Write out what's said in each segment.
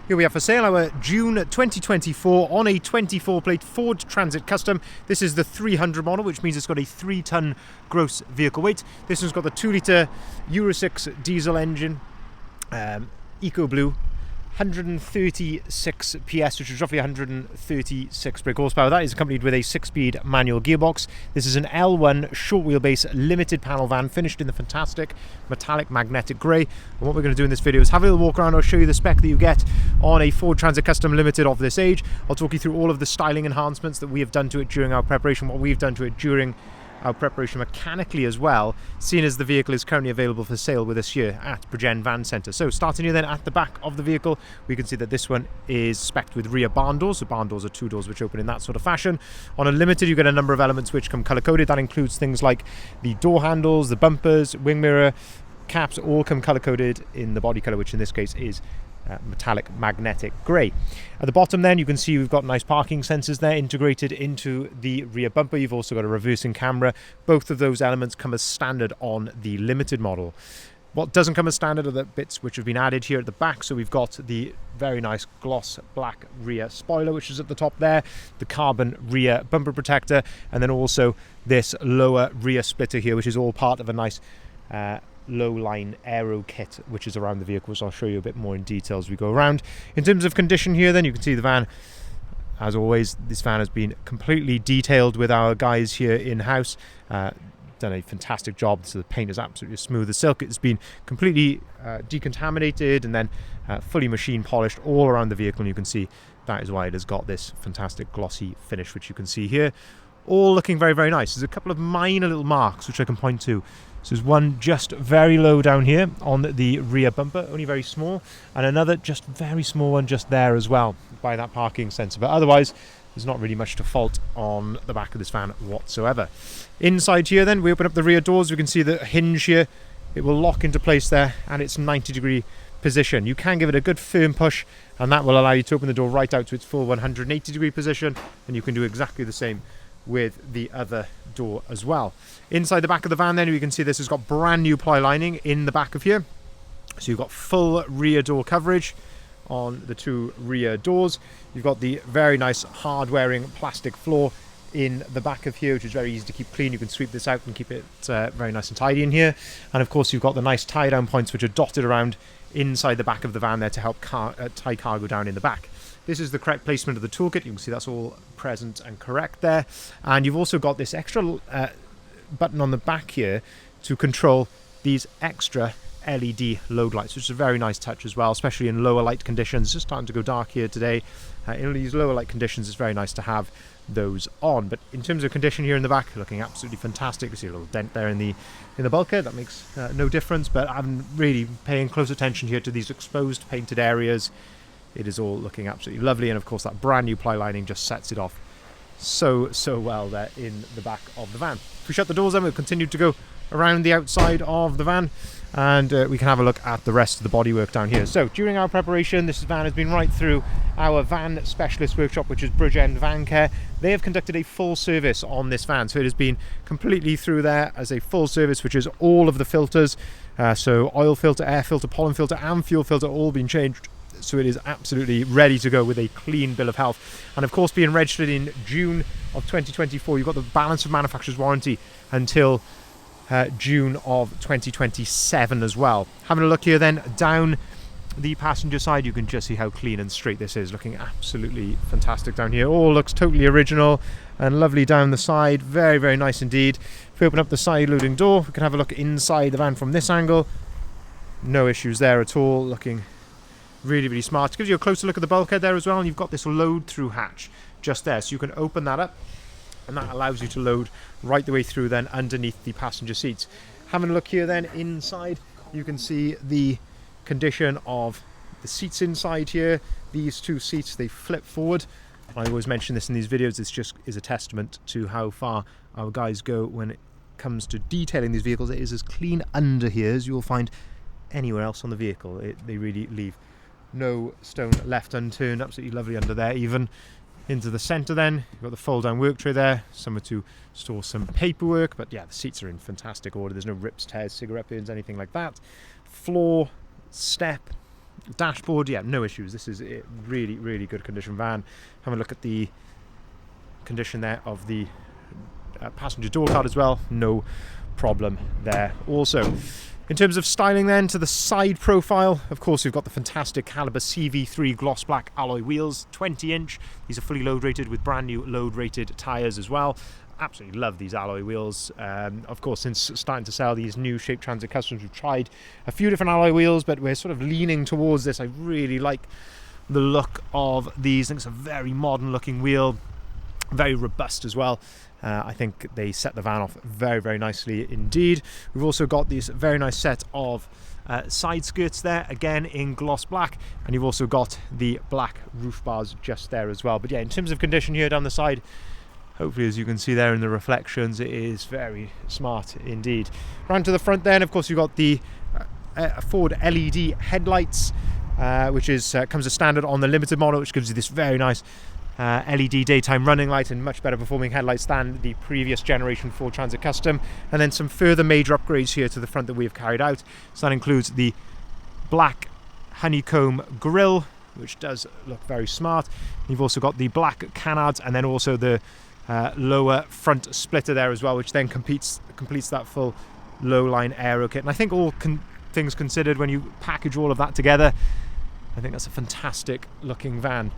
Here we have for sale our June 2024 on a 24 plate Ford Transit Custom. This is the 300 model, which means it's got a 3-ton gross vehicle weight. This one's got the 2-litre Euro 6 diesel engine, EcoBlue, 136 PS, which is roughly 136 brake horsepower. That is accompanied with a 6-speed manual gearbox. This is an L1 short wheelbase limited panel van finished in the fantastic metallic magnetic grey. And what we're going to do in this video is have a little walk around. I'll show you the spec that you get on a Ford Transit Custom Limited of this age. I'll talk you through all of the styling enhancements that we have done to it during our preparation, what we've done to it during our preparation mechanically as well, seeing as the vehicle is currently available for sale with us here at Bridgend Van Centre. So starting here then at the back of the vehicle, we can see that this one is spec'd with rear barn doors. So barn doors are 2 doors which open in that sort of fashion. On a Limited you get a number of elements which come colour coded. That includes things like the door handles, the bumpers, wing mirror, caps, all come colour coded in the body colour, which in this case is metallic magnetic grey. At the bottom then you can see we've got nice parking sensors there integrated into the rear bumper. You've also got a reversing camera. Both of those elements come as standard on the Limited model. What doesn't come as standard are the bits which have been added here at the back. So we've got the very nice gloss black rear spoiler, which is at the top there, the carbon rear bumper protector, and then also this lower rear splitter here, which is all part of a nice low line aero kit which is around the vehicle, so I'll show you a bit more in detail as we go around. In terms of condition here then, you can see the van, as always, this van has been completely detailed with our guys here in-house. Done a fantastic job, so the paint is absolutely smooth as silk. It's been completely decontaminated and then fully machine polished all around the vehicle, and you can see that is why it has got this fantastic glossy finish which you can see here. All looking very, very nice. There's a couple of minor little marks which I can point to. So there's one just very low down here on the rear bumper, only very small, and another just very small one just there as well by that parking sensor. But otherwise, there's not really much to fault on the back of this van whatsoever. Inside here then, we open up the rear doors. We can see the hinge here. It will lock into place there at its 90-degree position. You can give it a good firm push, and that will allow you to open the door right out to its full 180-degree position, and you can do exactly the same with the other door as well. Inside the back of the van then, we can see this has got brand new ply lining in the back of here. So you've got full rear door coverage on the 2 rear doors. You've got the very nice hard wearing plastic floor in the back of here, which is very easy to keep clean. You can sweep this out and keep it very nice and tidy in here. And of course you've got the nice tie down points which are dotted around inside the back of the van there to help tie cargo down in the back. This is the correct placement of the toolkit. You can see that's all present and correct there. And you've also got this extra button on the back here to control these extra LED load lights, which is a very nice touch as well, especially in lower light conditions. It's just starting to go dark here today. In these lower light conditions, it's very nice to have those on. But in terms of condition here in the back, looking absolutely fantastic. You see a little dent there in the bulkhead. That makes no difference, but I'm really paying close attention here to these exposed painted areas. It is all looking absolutely lovely, and of course that brand new ply lining just sets it off so well there in the back of the van. If we shut the doors then, we'll continue to go around the outside of the van, and we can have a look at the rest of the bodywork down here. So during our preparation, this van has been right through our van specialist workshop, which is Bridgend Van Care. They have conducted a full service on this van, so it has been completely through there as a full service, which is all of the filters, so oil filter, air filter, pollen filter and fuel filter all been changed. So it is absolutely ready to go with a clean bill of health. And of course, being registered in June of 2024, you've got the balance of manufacturer's warranty until June of 2027 as well. Having a look here then down the passenger side, you can just see how clean and straight this is. Looking absolutely fantastic down here. All looks totally original and lovely down the side. Very, very nice indeed. If we open up the side loading door, we can have a look inside the van from this angle. No issues there at all. Looking really, really smart. It gives you a closer look at the bulkhead there as well, and you've got this load through hatch just there, so you can open that up, and that allows you to load right the way through then underneath the passenger seats. Having a look here then inside, you can see the condition of the seats inside here. These 2 seats, they flip forward. I always mention this in these videos. This just is a testament to how far our guys go when it comes to detailing these vehicles. It is as clean under here as you'll find anywhere else on the vehicle. They really leave no stone left unturned. Absolutely lovely under there. Even into the centre then, you've got the fold down work tray there, somewhere to store some paperwork. But yeah, the seats are in fantastic order. There's no rips, tears, cigarette burns, anything like that. Floor, step, Dashboard, yeah, no issues. This is a really, really good condition van. Have a look at the condition there of the passenger door card as well. No problem there. Also, in terms of styling then, to the side profile, of course, we've got the fantastic Caliber CV3 gloss black alloy wheels, 20-inch. These are fully load rated with brand new load rated tyres as well. Absolutely love these alloy wheels. Of course, since starting to sell these new Shape Transit Customs, we've tried a few different alloy wheels, but we're sort of leaning towards this. I really like the look of these. I think it's a very modern looking wheel, very robust as well. I think they set the van off very, very nicely indeed. We've also got this very nice set of side skirts there, again in gloss black, and you've also got the black roof bars just there as well. But yeah, in terms of condition here down the side, hopefully, as you can see there in the reflections, it is very smart indeed. Round to the front then, of course, you've got the Ford LED headlights, which comes as standard on the limited model, which gives you this very nice LED daytime running light and much better performing headlights than the previous generation Ford Transit Custom. And then some further major upgrades here to the front that we have carried out. So that includes the black honeycomb grille, which does look very smart. You've also got the black canards, and then also the lower front splitter there as well, which then completes that full low-line aero kit. And I think all things considered, when you package all of that together, I think that's a fantastic looking van.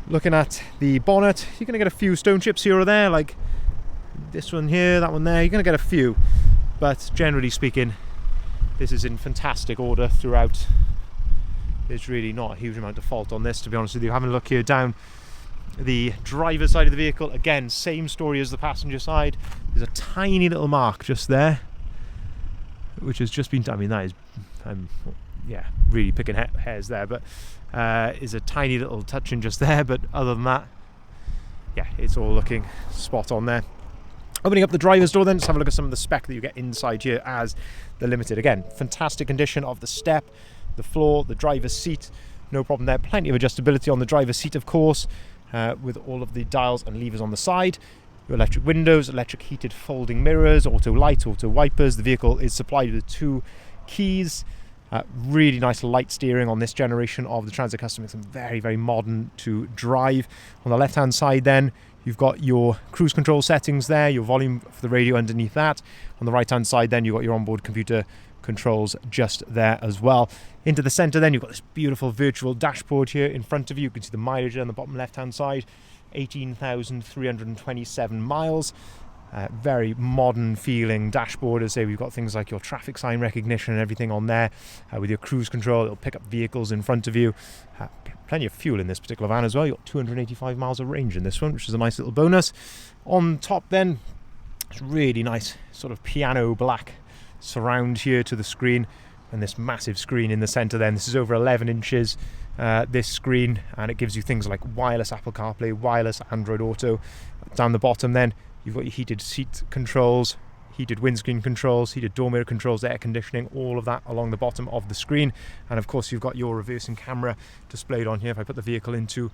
Looking at the bonnet, you're going to get a few stone chips here or there, like this one here, that one there. You're going to get a few, but generally speaking, this is in fantastic order throughout. There's really not a huge amount of fault on this, to be honest with you. Having a look here down the driver's side of the vehicle, again, same story as the passenger side. There's a tiny little mark just there, which has just been, I mean, that is, yeah, really picking hairs there, but is a tiny little touching just there. But other than that, yeah, it's all looking spot on there. Opening up the driver's door then, let's have a look at some of the spec that you get inside here as the Limited. Again, fantastic condition of the step, the floor, the driver's seat, no problem there. Plenty of adjustability on the driver's seat, of course, with all of the dials and levers on the side. Your electric windows, electric heated folding mirrors, auto light, auto wipers. The vehicle is supplied with 2 keys. Really nice light steering on this generation of the Transit Custom. It's very, very modern to drive. On the left hand side then, you've got your cruise control settings there, your volume for the radio underneath that. On the right hand side then, you've got your onboard computer controls just there as well. Into the center then, you've got this beautiful virtual dashboard here in front of you. You can see the mileage on the bottom left hand side, 18,327 miles. Very modern feeling dashboard. As I say, we've got things like your traffic sign recognition and everything on there. With your cruise control, it'll pick up vehicles in front of you. Plenty of fuel in this particular van as well. You've got 285 miles of range in this one, which is a nice little bonus. On top then, it's really nice sort of piano black surround here to the screen, and this massive screen in the center then. This is over 11 inches, this screen, and it gives you things like wireless Apple CarPlay, wireless Android Auto. Down the bottom then, you've got your heated seat controls, heated windscreen controls, heated door mirror controls, air conditioning, all of that along the bottom of the screen. And of course, you've got your reversing camera displayed on here. If I put the vehicle into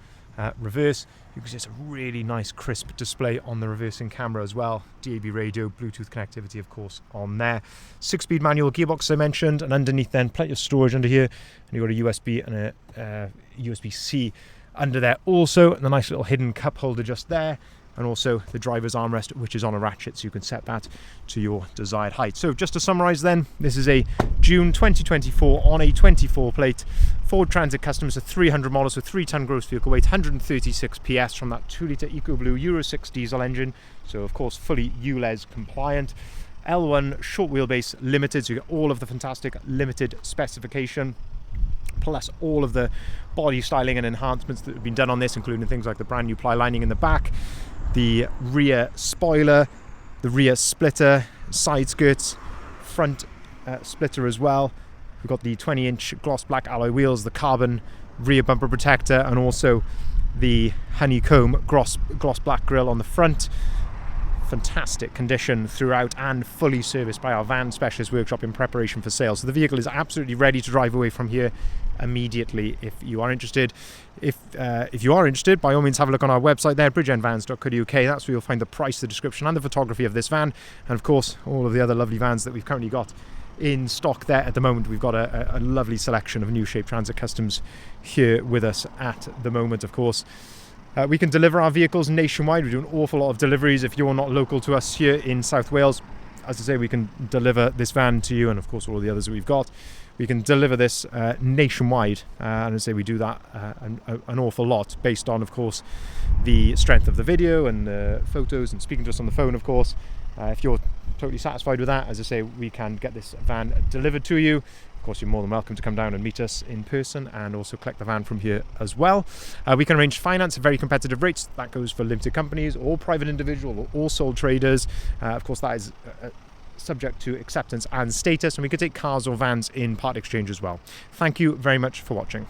reverse, you can see it's a really nice crisp display on the reversing camera as well. DAB radio, Bluetooth connectivity, of course, on there. 6-speed manual gearbox, I mentioned, and underneath then, plenty of storage under here. And you've got a USB and a USB-C under there also, and a nice little hidden cup holder just there. And also the driver's armrest, which is on a ratchet, so you can set that to your desired height. So just to summarize then, this is a June 2024 on a 24 plate Ford Transit Custom. It's a 300 model, so 3-ton gross vehicle weight, 136 PS from that 2-litre EcoBlue Euro 6 diesel engine. So of course fully ULEZ compliant. L1 short wheelbase limited, so you get all of the fantastic limited specification, plus all of the body styling and enhancements that have been done on this, including things like the brand new ply lining in the back, the rear spoiler, the rear splitter, side skirts, front splitter as well. We've got the 20-inch gloss black alloy wheels, the carbon rear bumper protector, and also the honeycomb gloss black grille on the front. Fantastic condition throughout and fully serviced by our van specialist workshop in preparation for sale. So the vehicle is absolutely ready to drive away from here immediately if you are interested. If you are interested, by all means have a look on our website there, bridgendvans.co.uk. That's where you'll find the price, the description and the photography of this van, and of course all of the other lovely vans that we've currently got in stock there at the moment. We've got a lovely selection of New Shape Transit Customs here with us at the moment, of course. We can deliver our vehicles nationwide. We do an awful lot of deliveries. If you're not local to us here in South Wales, as I say, we can deliver this van to you, and of course all of the others that we've got. We can deliver this nationwide, and as I say, we do that an awful lot based on, of course, the strength of the video and the photos and speaking to us on the phone, of course. If you're totally satisfied with that, as I say, we can get this van delivered to you. Of course, you're more than welcome to come down and meet us in person and also collect the van from here as well. We can arrange finance at very competitive rates. That goes for limited companies or private individual or sole traders. Of course, that is subject to acceptance and status, and we can take cars or vans in part exchange as well. Thank you very much for watching.